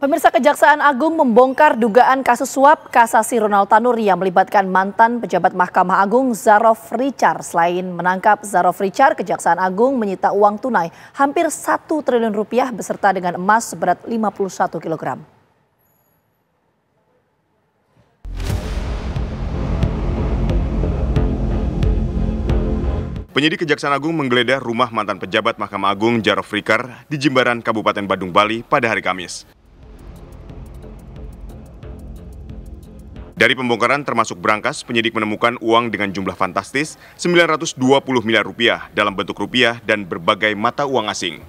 Pemirsa, Kejaksaan Agung membongkar dugaan kasus suap kasasi Ronald Tanur yang melibatkan mantan pejabat Mahkamah Agung Zarof Richard. Selain menangkap Zarof Richard, Kejaksaan Agung menyita uang tunai hampir 1 triliun rupiah beserta dengan emas seberat 51 kg. Penyidik Kejaksaan Agung menggeledah rumah mantan pejabat Mahkamah Agung Zarof Richard di Jimbaran, Kabupaten Badung, Bali pada hari Kamis. Dari pembongkaran termasuk berangkas, penyidik menemukan uang dengan jumlah fantastis 920 miliar rupiah dalam bentuk rupiah dan berbagai mata uang asing.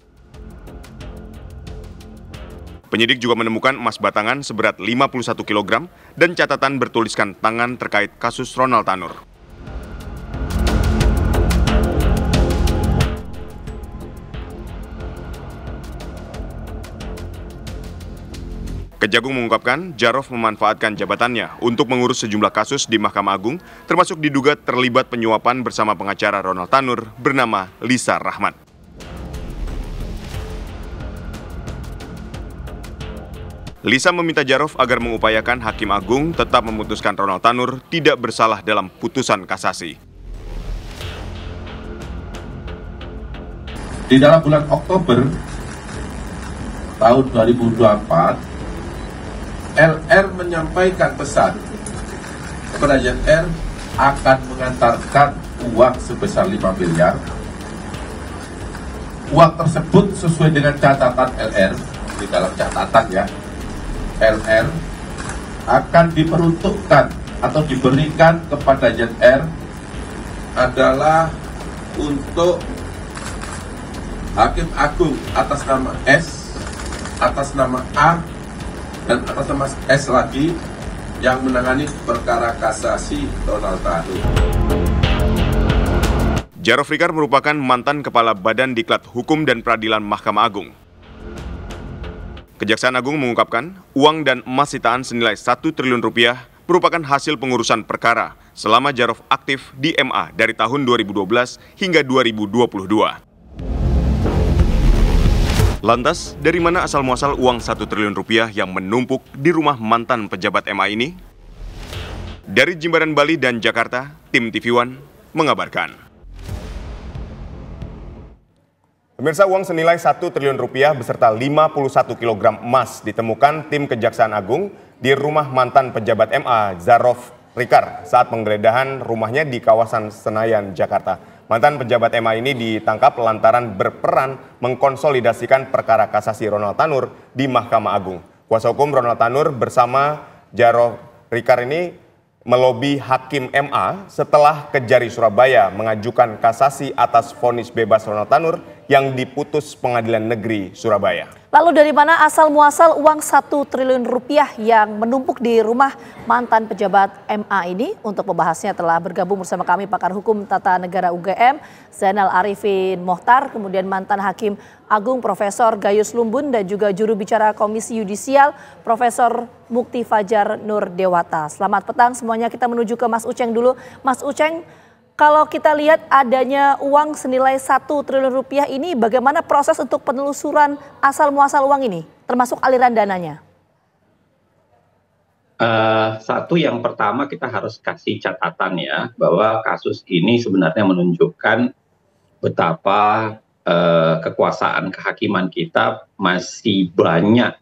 Penyidik juga menemukan emas batangan seberat 51 kg dan catatan bertuliskan tangan terkait kasus Ronald Tanur. Kejagung mengungkapkan Zarof memanfaatkan jabatannya untuk mengurus sejumlah kasus di Mahkamah Agung, termasuk diduga terlibat penyuapan bersama pengacara Ronald Tanur bernama Lisa Rahmat. Lisa meminta Zarof agar mengupayakan Hakim Agung tetap memutuskan Ronald Tanur tidak bersalah dalam putusan kasasi. Di dalam bulan Oktober tahun 2024, LR menyampaikan pesan kepada ZR akan mengantarkan uang sebesar 5 miliar. Uang tersebut sesuai dengan catatan LR, di dalam catatan ya, LR akan diperuntukkan atau diberikan kepada ZR adalah untuk Hakim Agung atas nama S, atas nama A, dan atas nama S lagi yang menangani perkara kasasi Ronald Tanur. Zarof Richard merupakan mantan Kepala Badan Diklat Hukum dan Peradilan Mahkamah Agung. Kejaksaan Agung mengungkapkan uang dan emas sitaan senilai 1 triliun rupiah merupakan hasil pengurusan perkara selama Zarof aktif di MA dari tahun 2012 hingga 2022. Lantas, dari mana asal-muasal uang 1 triliun rupiah yang menumpuk di rumah mantan pejabat MA ini? Dari Jimbaran, Bali dan Jakarta, tim TV One mengabarkan. Pemirsa, uang senilai 1 triliun rupiah beserta 51 kg emas ditemukan tim Kejaksaan Agung di rumah mantan pejabat MA Zarof Richard saat penggeledahan rumahnya di kawasan Senayan, Jakarta. Mantan pejabat MA ini ditangkap lantaran berperan mengkonsolidasikan perkara kasasi Ronald Tanur di Mahkamah Agung. Kuasa hukum Ronald Tanur bersama Zarof Richard ini melobi Hakim MA setelah Kejari Surabaya mengajukan kasasi atas vonis bebas Ronald Tanur yang diputus Pengadilan Negeri Surabaya. Lalu dari mana asal-muasal uang 1 triliun rupiah yang menumpuk di rumah mantan pejabat MA ini? Untuk membahasnya telah bergabung bersama kami pakar hukum tata negara UGM, Zainal Arifin Mohtar, kemudian mantan Hakim Agung Profesor Gayus Lumbun, dan juga juru bicara Komisi Yudisial Profesor Mukti Fajar Nur Dewata. Selamat petang semuanya, kita menuju ke Mas Uceng dulu. Mas Uceng, kalau kita lihat adanya uang senilai 1 triliun rupiah ini, bagaimana proses untuk penelusuran asal-muasal uang ini, termasuk aliran dananya? Satu, yang pertama kita harus kasih catatan ya, bahwa kasus ini sebenarnya menunjukkan betapa kekuasaan kehakiman kita masih banyak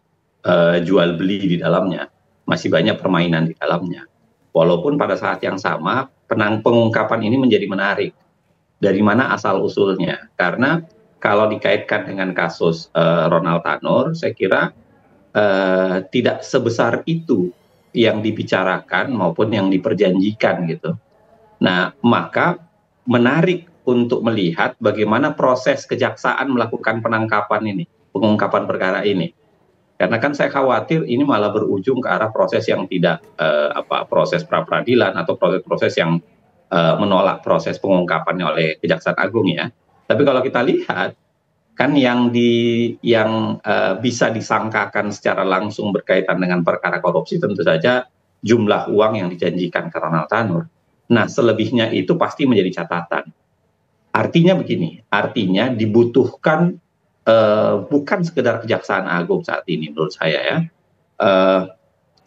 jual beli di dalamnya, masih banyak permainan di dalamnya. Walaupun pada saat yang sama pengungkapan ini menjadi menarik. Dari mana asal-usulnya? Karena kalau dikaitkan dengan kasus Ronald Tanur, saya kira tidak sebesar itu yang dibicarakan maupun yang diperjanjikan gitu. Nah, maka menarik untuk melihat bagaimana proses kejaksaan melakukan penangkapan ini, pengungkapan perkara ini. Karena kan saya khawatir ini malah berujung ke arah proses yang tidak proses pra-peradilan atau proses-proses yang menolak proses pengungkapannya oleh Kejaksaan Agung ya. Tapi kalau kita lihat kan yang bisa disangkakan secara langsung berkaitan dengan perkara korupsi tentu saja jumlah uang yang dijanjikan ke Ronald Tanur. Nah, selebihnya itu pasti menjadi catatan. Artinya begini, artinya dibutuhkan bukan sekedar Kejaksaan Agung saat ini menurut saya ya, eh,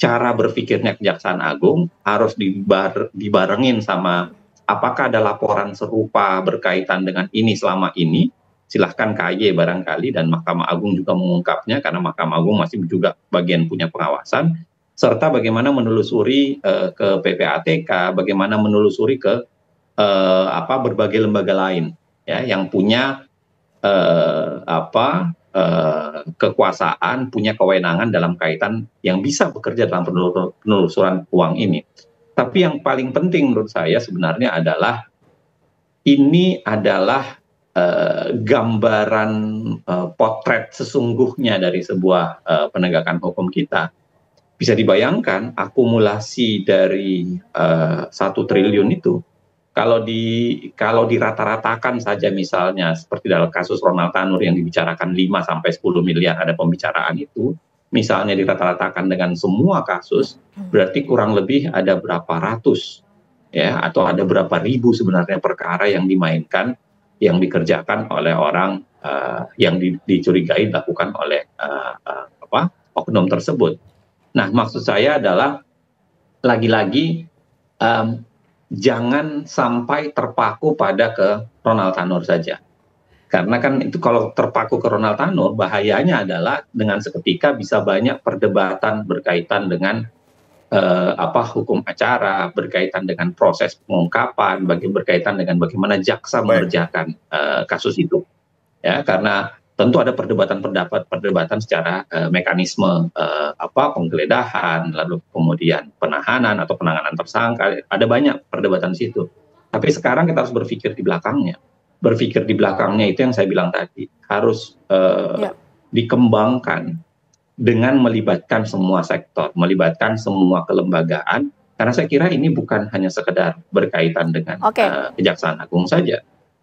cara berpikirnya Kejaksaan Agung harus dibarengin sama apakah ada laporan serupa berkaitan dengan ini selama ini. Silahkan KY barangkali dan Mahkamah Agung juga mengungkapnya karena Mahkamah Agung masih juga bagian punya pengawasan, serta bagaimana menelusuri ke PPATK, bagaimana menelusuri ke berbagai lembaga lain ya yang punya kekuasaan, punya kewenangan dalam kaitan yang bisa bekerja dalam penelusuran uang ini. Tapi yang paling penting menurut saya sebenarnya adalah ini adalah gambaran potret sesungguhnya dari sebuah penegakan hukum kita. Bisa dibayangkan akumulasi dari 1 triliun itu kalau dirata-ratakan saja misalnya seperti dalam kasus Ronald Tanur yang dibicarakan 5 sampai 10 miliar ada pembicaraan itu, misalnya dirata-ratakan dengan semua kasus, berarti kurang lebih ada berapa ratus ya atau ada berapa ribu sebenarnya perkara yang dimainkan, yang dikerjakan oleh orang yang dicurigai dilakukan oleh oknum tersebut. Nah, maksud saya adalah lagi-lagi jangan sampai terpaku pada ke Ronald Tanur saja. Karena kan itu kalau terpaku ke Ronald Tanur, bahayanya adalah dengan seketika bisa banyak perdebatan berkaitan dengan hukum acara, berkaitan dengan proses pengungkapan, berkaitan dengan bagaimana jaksa mengerjakan kasus itu. Ya, karena tentu ada perdebatan secara mekanisme penggeledahan, lalu kemudian penahanan atau penanganan tersangka, ada banyak perdebatan di situ. Tapi sekarang kita harus berpikir di belakangnya. Berpikir di belakangnya itu yang saya bilang tadi, harus dikembangkan dengan melibatkan semua sektor, melibatkan semua kelembagaan, karena saya kira ini bukan hanya sekedar berkaitan dengan Kejaksaan Agung saja.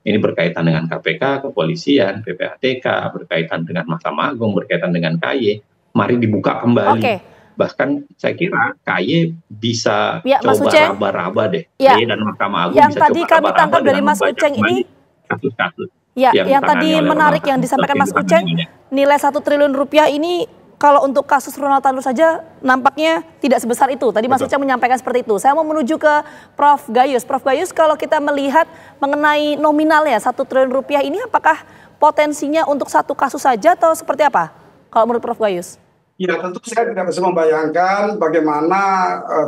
Ini berkaitan dengan KPK, kepolisian, PPATK, berkaitan dengan Mahkamah Agung, berkaitan dengan KY. Mari dibuka kembali. Bahkan saya kira KY bisa coba raba-raba deh. KY dan Mahkamah Agung yang bisa tadi kami tangkap dari Mas Uceng ini kasus-kasus. Yang tadi menarik yang disampaikan Mas Uceng, nilai 1 triliun rupiah ini kalau untuk kasus Ronald Tanur saja nampaknya tidak sebesar itu. Tadi Mas Uceng menyampaikan seperti itu. Saya mau menuju ke Prof. Gayus. Prof. Gayus, kalau kita melihat mengenai nominalnya 1 triliun rupiah ini, apakah potensinya untuk satu kasus saja atau seperti apa? Kalau menurut Prof. Gayus? Ya, tentu saya tidak bisa membayangkan bagaimana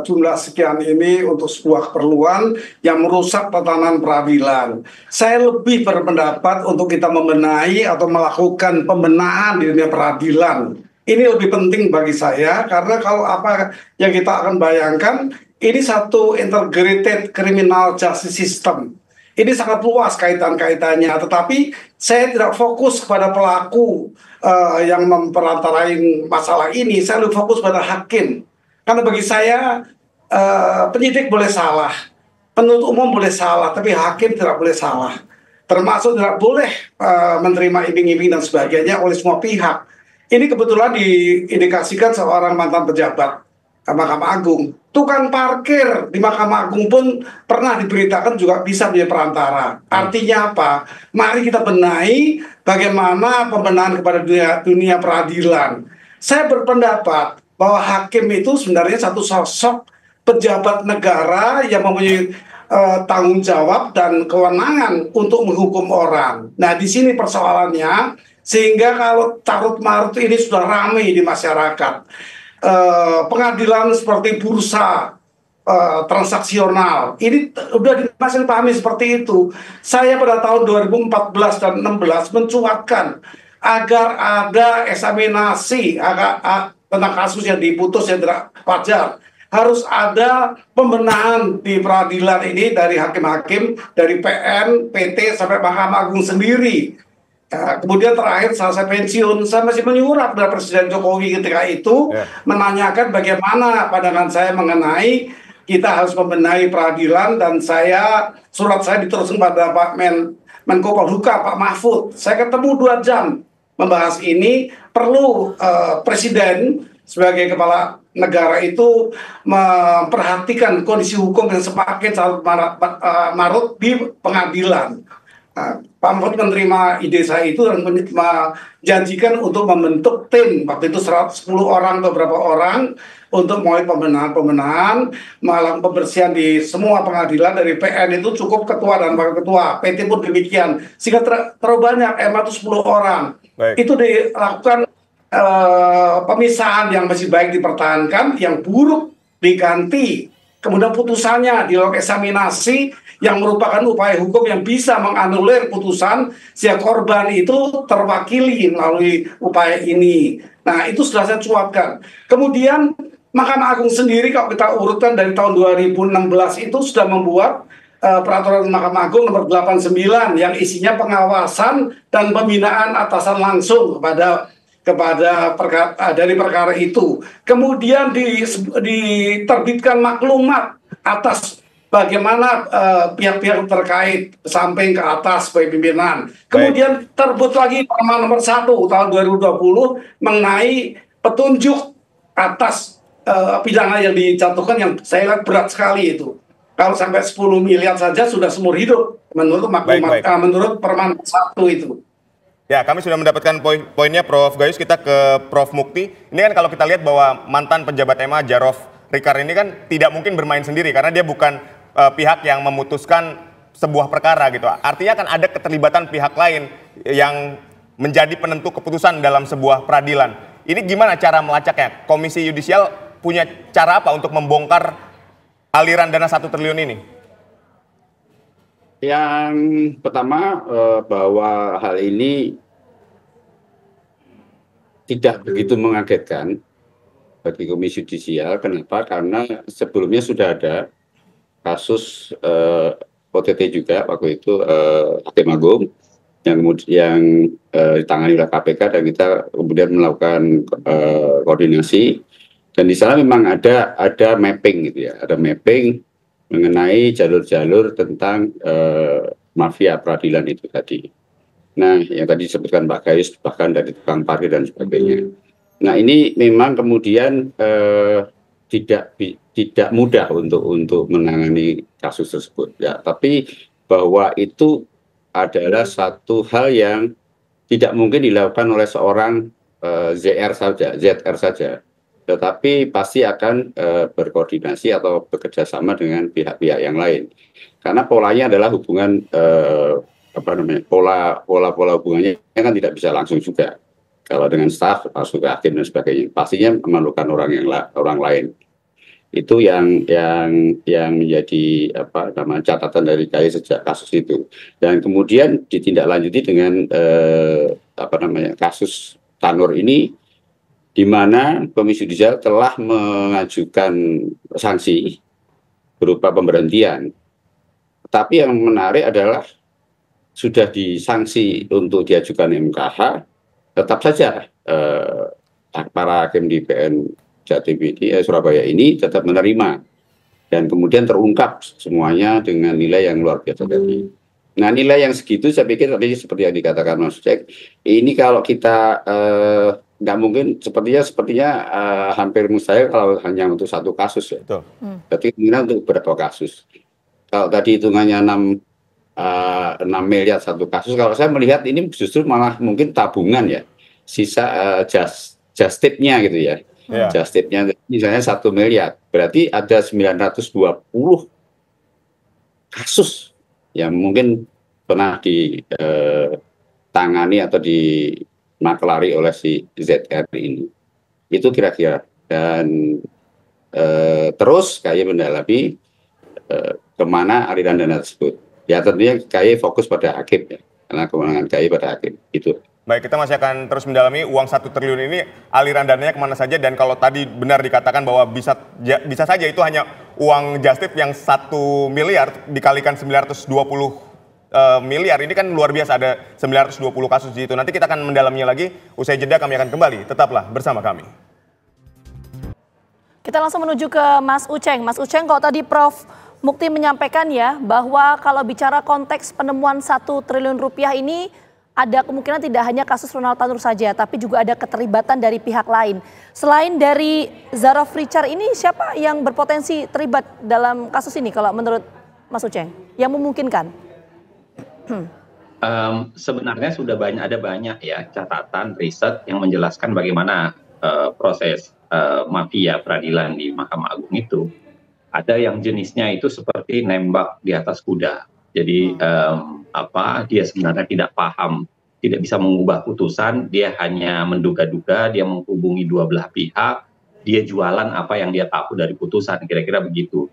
jumlah sekian ini untuk sebuah keperluan yang merusak tatanan peradilan. Saya lebih berpendapat untuk kita membenahi atau melakukan pembenahan di dunia peradilan. Ini lebih penting bagi saya karena kalau apa yang kita akan bayangkan, ini satu integrated criminal justice system. Ini sangat luas kaitan-kaitannya, tetapi saya tidak fokus kepada pelaku yang memperantarain masalah ini. Saya lebih fokus pada hakim. Karena bagi saya penyidik boleh salah, penuntut umum boleh salah, tapi hakim tidak boleh salah. Termasuk tidak boleh menerima iming-iming dan sebagainya oleh semua pihak. Ini kebetulan diindikasikan seorang mantan pejabat Mahkamah Agung. Tukang parkir di Mahkamah Agung pun pernah diberitakan juga bisa menjadi perantara. Artinya apa? Mari kita benahi bagaimana pembenahan kepada dunia peradilan. Saya berpendapat bahwa hakim itu sebenarnya satu sosok pejabat negara yang mempunyai tanggung jawab dan kewenangan untuk menghukum orang. Nah, di sini persoalannya. Sehingga kalau carut-marut ini sudah ramai di masyarakat. Pengadilan seperti bursa transaksional, ini sudah masih dipahami seperti itu. Saya pada tahun 2014 dan 2016 mencuatkan agar ada eksaminasi tentang kasus yang diputus yang tidak wajar. Harus ada pembenahan di peradilan ini dari hakim-hakim, dari PN, PT, sampai Mahkamah Agung sendiri. Kemudian terakhir saat saya pensiun, saya masih menyurat kepada Presiden Jokowi ketika itu menanyakan bagaimana pandangan saya mengenai kita harus membenahi peradilan, dan surat saya diteruskan pada Pak Menko Polhukam, Pak Mahfud. Saya ketemu 2 jam membahas ini. Perlu Presiden sebagai kepala negara itu memperhatikan kondisi hukum yang semakin marut di pengadilan. Pak Mahfud menerima ide saya itu dan menjanjikan untuk membentuk tim, waktu itu 10 orang atau berapa orang, untuk mulai pembenahan, melakukan pembersihan di semua pengadilan. Dari PN itu cukup ketua dan wakil ketua, PT pun demikian, sehingga terlalu banyak, MA itu 10 orang. Baik. Itu dilakukan pemisahan, yang masih baik dipertahankan, yang buruk diganti. Kemudian putusannya dilakukan eksaminasi yang merupakan upaya hukum yang bisa menganulir putusan sehingga korban itu terwakili melalui upaya ini. Nah, itu sudah saya cuapkan. Kemudian Mahkamah Agung sendiri kalau kita urutkan dari tahun 2016 itu sudah membuat peraturan Mahkamah Agung nomor 89 yang isinya pengawasan dan pembinaan atasan langsung dari perkara itu. Kemudian diterbitkan maklumat atas bagaimana pihak-pihak terkait samping ke atas sebagai pimpinan. Kemudian terbit lagi Perma nomor 1 tahun 2020 mengenai petunjuk atas pidana yang dijatuhkan, yang saya lihat berat sekali itu. Kalau sampai 10 miliar saja sudah seumur hidup menurut maklumat menurut Perma 1 itu. Ya, kami sudah mendapatkan poinnya Prof. Gayus. Kita ke Prof. Mukti. Ini kan kalau kita lihat bahwa mantan pejabat MA Zarov Rikar ini kan tidak mungkin bermain sendiri karena dia bukan pihak yang memutuskan sebuah perkara gitu. Artinya kan ada keterlibatan pihak lain yang menjadi penentu keputusan dalam sebuah peradilan. Ini gimana cara melacaknya? Komisi Yudisial punya cara apa untuk membongkar aliran dana 1 triliun ini? Yang pertama bahwa hal ini tidak begitu mengagetkan bagi Komisi Yudisial. Kenapa? Karena sebelumnya sudah ada kasus OTT juga waktu itu Hakim Agung yang ditangani oleh KPK, dan kita kemudian melakukan koordinasi, dan di sana memang ada mapping gitu ya, ada mapping mengenai jalur-jalur tentang mafia peradilan itu tadi. Nah, yang tadi disebutkan Pak Gayus, bahkan dari tukang parkir dan sebagainya. Nah, ini memang kemudian tidak mudah untuk menangani kasus tersebut ya. Tapi bahwa itu adalah satu hal yang tidak mungkin dilakukan oleh seorang ZR saja. Tetapi pasti akan berkoordinasi atau bekerja sama dengan pihak-pihak yang lain, karena polanya adalah hubungan pola hubungannya kan tidak bisa langsung juga. Kalau dengan staf masuk ke hakim dan sebagainya, pastinya memerlukan orang lain. Itu yang menjadi catatan dari KAI sejak kasus itu, dan kemudian ditindaklanjuti dengan kasus Tanur ini, di mana Komisi Yudisial telah mengajukan sanksi berupa pemberhentian. Tapi yang menarik adalah sudah disanksi untuk diajukan MKH, tetap saja para hakim di PN Jatim ini, Surabaya ini tetap menerima, dan kemudian terungkap semuanya dengan nilai yang luar biasa tadi. Nah, nilai yang segitu saya pikir tadi seperti yang dikatakan Mas Cek, ini kalau kita nggak mungkin, sepertinya hampir mustahil kalau hanya untuk satu kasus ya. Berarti kemungkinan untuk beberapa kasus. Kalau tadi hitungannya 6 miliar satu kasus, kalau saya melihat ini justru malah mungkin tabungan ya, sisa just tip-nya gitu ya. Just tip-nya misalnya 1 miliar, berarti ada 920 kasus yang mungkin pernah ditangani atau dimaklari oleh si ZR ini. Itu kira-kira. Dan terus KAI mendalami kemana aliran dana tersebut. Ya tentunya KAI fokus pada hakim ya, karena kewenangan KAI pada hakim. Itu. Baik, kita masih akan terus mendalami uang 1 triliun ini, aliran dananya kemana saja, dan kalau tadi benar dikatakan bahwa bisa saja itu hanya uang just tip yang 1 miliar dikalikan 920 miliar, ini kan luar biasa, ada 920 kasus di itu. Nanti kita akan mendalaminya lagi, usai jeda kami akan kembali, tetaplah bersama kami. Kita langsung menuju ke Mas Uceng. Mas Uceng, kalau tadi Prof. Mukti menyampaikan ya, bahwa kalau bicara konteks penemuan 1 triliun rupiah ini, ada kemungkinan tidak hanya kasus Ronald Tanur saja, tapi juga ada keterlibatan dari pihak lain. Selain dari Zarov Rikar ini, siapa yang berpotensi terlibat dalam kasus ini kalau menurut Mas Uceng? Yang memungkinkan? Sebenarnya sudah ada banyak ya catatan riset yang menjelaskan bagaimana proses mafia peradilan di Mahkamah Agung itu. Ada yang jenisnya itu seperti nembak di atas kuda. Jadi dia sebenarnya tidak paham, tidak bisa mengubah putusan, dia hanya menduga-duga, dia menghubungi dua belah pihak, dia jualan apa yang dia tahu dari putusan, kira-kira begitu.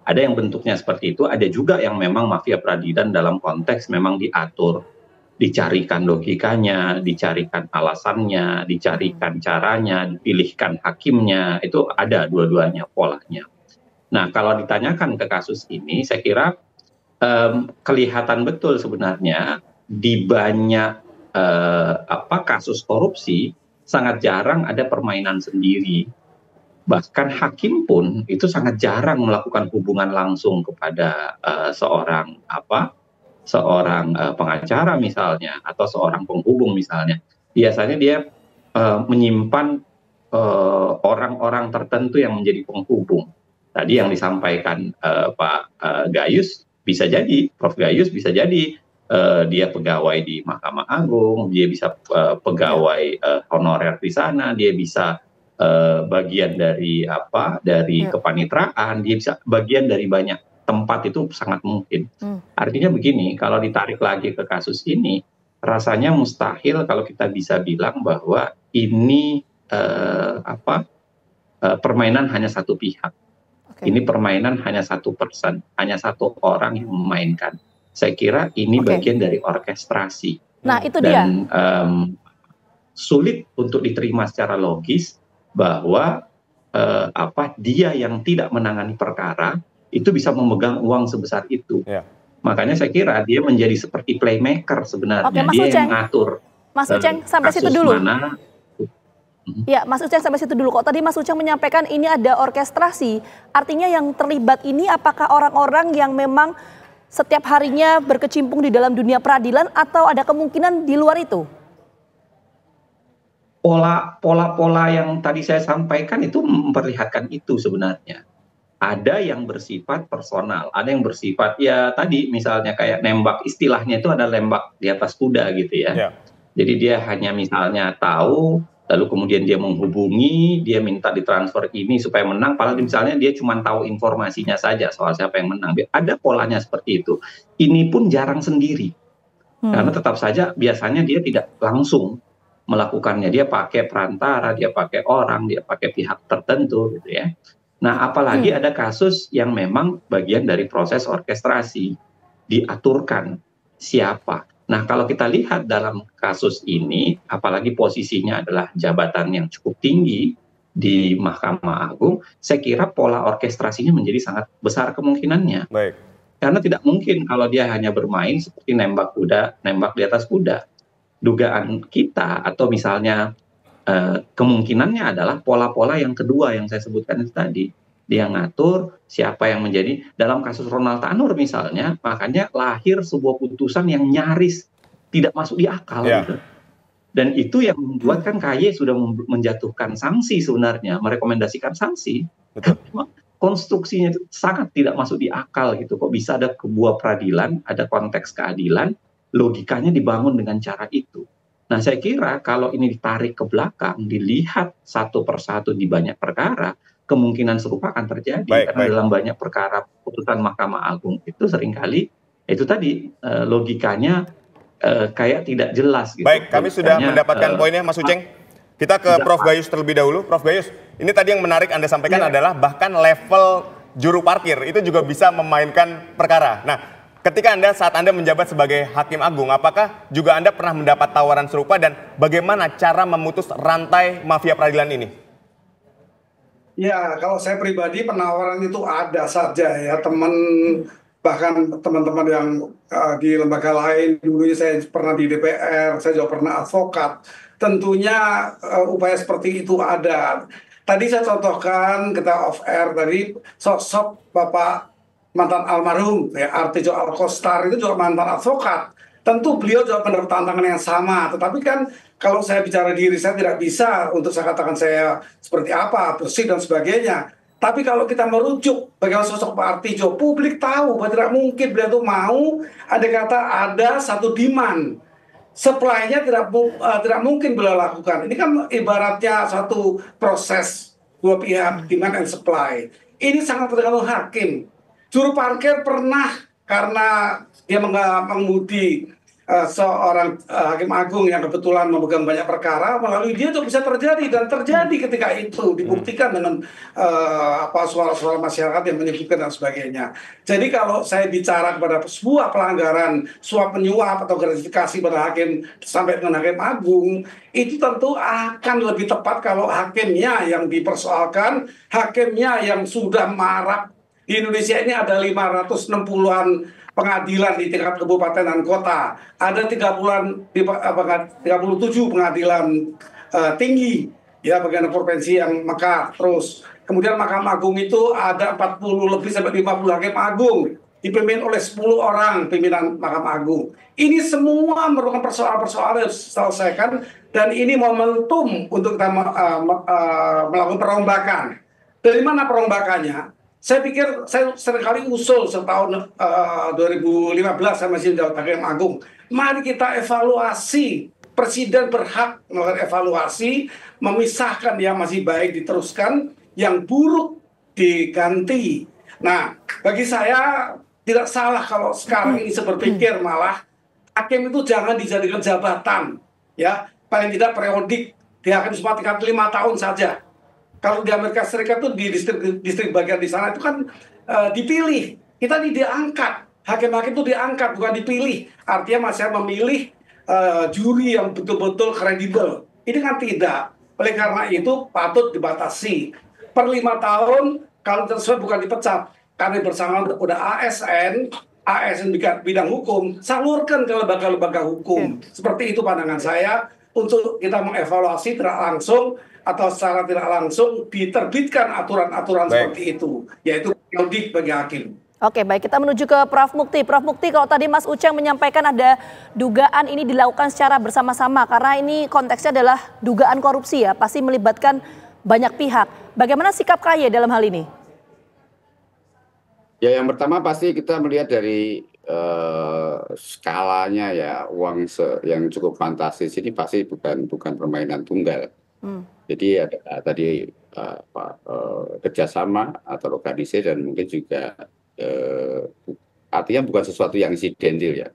Ada yang bentuknya seperti itu, ada juga yang memang mafia peradilan dalam konteks memang diatur, dicarikan logikanya, dicarikan alasannya, dicarikan caranya, dipilihkan hakimnya, itu ada dua-duanya polanya. Nah, kalau ditanyakan ke kasus ini, saya kira kelihatan betul sebenarnya di banyak kasus korupsi sangat jarang ada permainan sendiri. Bahkan hakim pun itu sangat jarang melakukan hubungan langsung kepada seorang pengacara misalnya, atau seorang penghubung misalnya. Biasanya dia menyimpan orang-orang tertentu yang menjadi penghubung. Tadi yang disampaikan Pak Gayus, bisa jadi Prof Gayus bisa jadi dia pegawai di Mahkamah Agung, dia bisa pegawai honorer di sana, dia bisa bagian dari kepanitraan, dia bisa bagian dari banyak tempat, itu sangat mungkin. Artinya begini, kalau ditarik lagi ke kasus ini, rasanya mustahil kalau kita bisa bilang bahwa ini permainan hanya satu pihak. Ini permainan hanya satu person, hanya satu orang yang memainkan. Saya kira ini bagian dari orkestrasi. Nah, itu dan sulit untuk diterima secara logis bahwa dia yang tidak menangani perkara itu bisa memegang uang sebesar itu. Makanya saya kira dia menjadi seperti playmaker sebenarnya. Mas dia Uceng, yang ngatur. Mas Uceng sampai situ dulu. Mana. Ya, Mas Uceng sampai situ dulu. Kok tadi Mas Uceng menyampaikan ini ada orkestrasi, artinya yang terlibat ini apakah orang-orang yang memang setiap harinya berkecimpung di dalam dunia peradilan, atau ada kemungkinan di luar itu? Pola-pola yang tadi saya sampaikan itu memperlihatkan itu sebenarnya. Ada yang bersifat personal, ada yang bersifat ya tadi misalnya kayak nembak, istilahnya itu ada nembak di atas kuda gitu ya. Jadi dia hanya misalnya tahu, lalu kemudian dia menghubungi, dia minta ditransfer ini supaya menang, padahal misalnya dia cuma tahu informasinya saja soal siapa yang menang. Ada polanya seperti itu. Ini pun jarang sendiri. Karena tetap saja biasanya dia tidak langsung melakukannya, dia pakai perantara, dia pakai orang, dia pakai pihak tertentu gitu ya. Nah, apalagi ada kasus yang memang bagian dari proses orkestrasi, diaturkan siapa. Nah, kalau kita lihat dalam kasus ini, apalagi posisinya adalah jabatan yang cukup tinggi di Mahkamah Agung, saya kira pola orkestrasinya menjadi sangat besar kemungkinannya. Baik. Karena tidak mungkin kalau dia hanya bermain seperti nembak di atas kuda. Dugaan kita atau misalnya kemungkinannya adalah pola-pola yang kedua yang saya sebutkan itu tadi. Dia ngatur siapa yang menjadi, dalam kasus Ronald Tanur misalnya, makanya lahir sebuah putusan yang nyaris tidak masuk di akal. Gitu. Dan itu yang membuat kan KY sudah menjatuhkan sanksi sebenarnya, merekomendasikan sanksi. Betul. Konstruksinya itu sangat tidak masuk di akal gitu. Kok bisa ada sebuah peradilan, ada konteks keadilan, logikanya dibangun dengan cara itu. Nah, saya kira kalau ini ditarik ke belakang, dilihat satu persatu di banyak perkara, kemungkinan serupa akan terjadi. Karena dalam banyak perkara putusan Mahkamah Agung itu seringkali itu tadi logikanya kayak tidak jelas. Gitu. Baik, kami sudah mendapatkan poinnya, Mas Uceng. Kita ke Prof Gayus terlebih dahulu. Prof Gayus, ini tadi yang menarik Anda sampaikan adalah bahkan level juru parkir itu juga bisa memainkan perkara. Nah, ketika saat Anda menjabat sebagai Hakim Agung, apakah juga Anda pernah mendapat tawaran serupa dan bagaimana cara memutus rantai mafia peradilan ini? Ya, kalau saya pribadi penawaran itu ada saja ya, bahkan teman-teman yang di lembaga lain, dulunya saya pernah di DPR, saya juga pernah advokat. Tentunya upaya seperti itu ada. Tadi saya contohkan, kita off air tadi, sosok Bapak mantan almarhum, ya, Artijo Alkostar itu juga mantan advokat. Tentu beliau juga mendapat tantangan yang sama, tetapi kan kalau saya bicara diri saya tidak bisa untuk saya katakan saya seperti apa, bersih dan sebagainya. Tapi kalau kita merujuk bagaimana sosok Pak Artijo, publik tahu bahwa tidak mungkin beliau itu mau ada satu demand. Supply-nya tidak mungkin beliau lakukan. Ini kan ibaratnya satu proses dua pihak, demand and supply. Ini sangat tergantung hakim. Juru parkir pernah karena dia mengemudi seorang hakim agung yang kebetulan memegang banyak perkara, melalui dia itu bisa terjadi, dan terjadi ketika itu dibuktikan dengan suara-suara masyarakat yang menyebutkan dan sebagainya. Jadi kalau saya bicara kepada sebuah pelanggaran suap menyuap atau gratifikasi pada hakim sampai dengan hakim agung, itu tentu akan lebih tepat kalau hakimnya yang dipersoalkan, hakimnya yang sudah marak. Di Indonesia ini ada 560-an pengadilan di tingkat kabupaten dan kota. Ada 37 pengadilan tinggi, ya, bagian provinsi yang mekar. Terus kemudian Mahkamah Agung itu ada 40 lebih sampai 50 hakim agung, dipimpin oleh 10 orang pimpinan Mahkamah Agung. Ini semua merupakan persoalan-persoalan yang harus diselesaikan, dan ini momentum untuk kita melakukan perombakan. Dari mana perombakannya? Saya pikir saya seringkali usul setahun 2015 saya masih menjawab hakim agung. Mari kita evaluasi. Presiden berhak melakukan evaluasi, memisahkan yang masih baik diteruskan, yang buruk diganti. Nah, bagi saya tidak salah kalau sekarang ini saya berpikir malah hakim itu jangan dijadikan jabatan, ya, paling tidak periodik. Di hakim semua tingkat 5 tahun saja. Kalau di Amerika Serikat tuh di distrik bagian di sana itu kan dipilih. Kita ini diangkat. Hakim-hakim itu diangkat, bukan dipilih. Artinya masih memilih juri yang betul-betul kredibel. Ini kan tidak. Oleh karena itu patut dibatasi. Per 5 tahun kalau tersebut bukan dipecat. Karena bersama udah ASN bidang hukum, salurkan ke lembaga-lembaga hukum. Seperti itu pandangan saya, untuk kita mengevaluasi tidak langsung atau secara tidak langsung diterbitkan aturan-aturan seperti itu, yaitu audit bagi hakim. Oke, baik, kita menuju ke Prof. Mukti. Prof. Mukti, kalau tadi Mas Uceng menyampaikan ada dugaan ini dilakukan secara bersama-sama, karena ini konteksnya adalah dugaan korupsi, ya, pasti melibatkan banyak pihak. Bagaimana sikap KAY dalam hal ini? Ya, yang pertama pasti kita melihat dari skalanya, ya, uang yang cukup fantastis ini pasti bukan permainan tunggal. Jadi ada tadi kerjasama atau organisasi, dan mungkin juga artinya bukan sesuatu yang insidental, ya,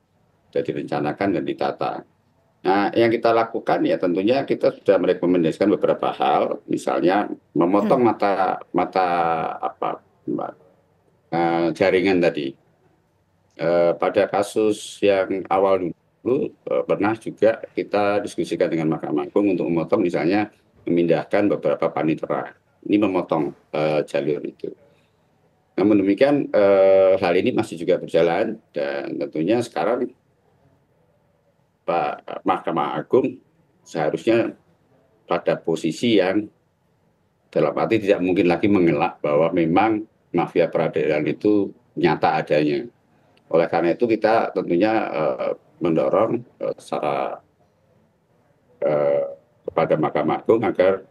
sudah direncanakan dan ditata. Nah, yang kita lakukan ya tentunya kita sudah merekomendasikan beberapa hal, misalnya memotong jaringan tadi. Pada kasus yang awal dulu pernah juga kita diskusikan dengan Mahkamah Agung untuk memotong, misalnya memindahkan beberapa panitera. Ini memotong jalur itu. Namun demikian hal ini masih juga berjalan, dan tentunya sekarang Pak Mahkamah Agung seharusnya pada posisi yang dalam arti tidak mungkin lagi mengelak bahwa memang mafia peradilan itu nyata adanya. Oleh karena itu kita tentunya mendorong secara kepada Mahkamah Agung agar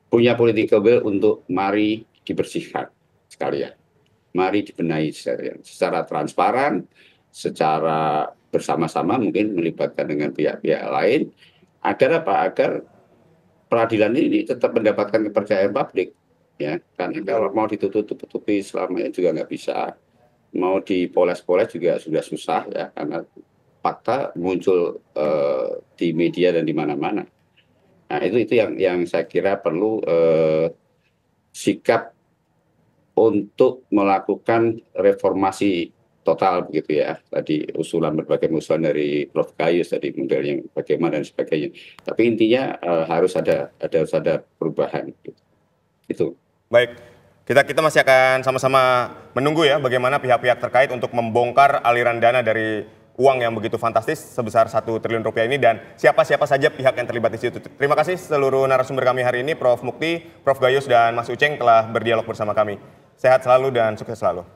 punya political will untuk mari dibersihkan sekalian. Mari dibenahi secara transparan, secara bersama-sama, mungkin melibatkan dengan pihak-pihak lain, agar apa? Agar peradilan ini tetap mendapatkan kepercayaan publik, ya. Karena kalau mau ditutup-tutupi selamanya juga nggak bisa, mau dipoles-poles juga sudah susah, ya, karena fakta muncul di media dan di mana-mana. Nah, itu yang saya kira perlu sikap untuk melakukan reformasi total, begitu, ya. Tadi berbagai usulan dari Prof. Gayus tadi, modelnya bagaimana dan sebagainya. Tapi intinya harus ada perubahan. Itu. Baik, kita masih akan sama-sama menunggu, ya, bagaimana pihak-pihak terkait untuk membongkar aliran dana dari uang yang begitu fantastis sebesar 1 triliun rupiah ini, dan siapa-siapa saja pihak yang terlibat di situ. Terima kasih seluruh narasumber kami hari ini, Prof. Mukti, Prof. Gayus, dan Mas Uceng telah berdialog bersama kami. Sehat selalu dan sukses selalu.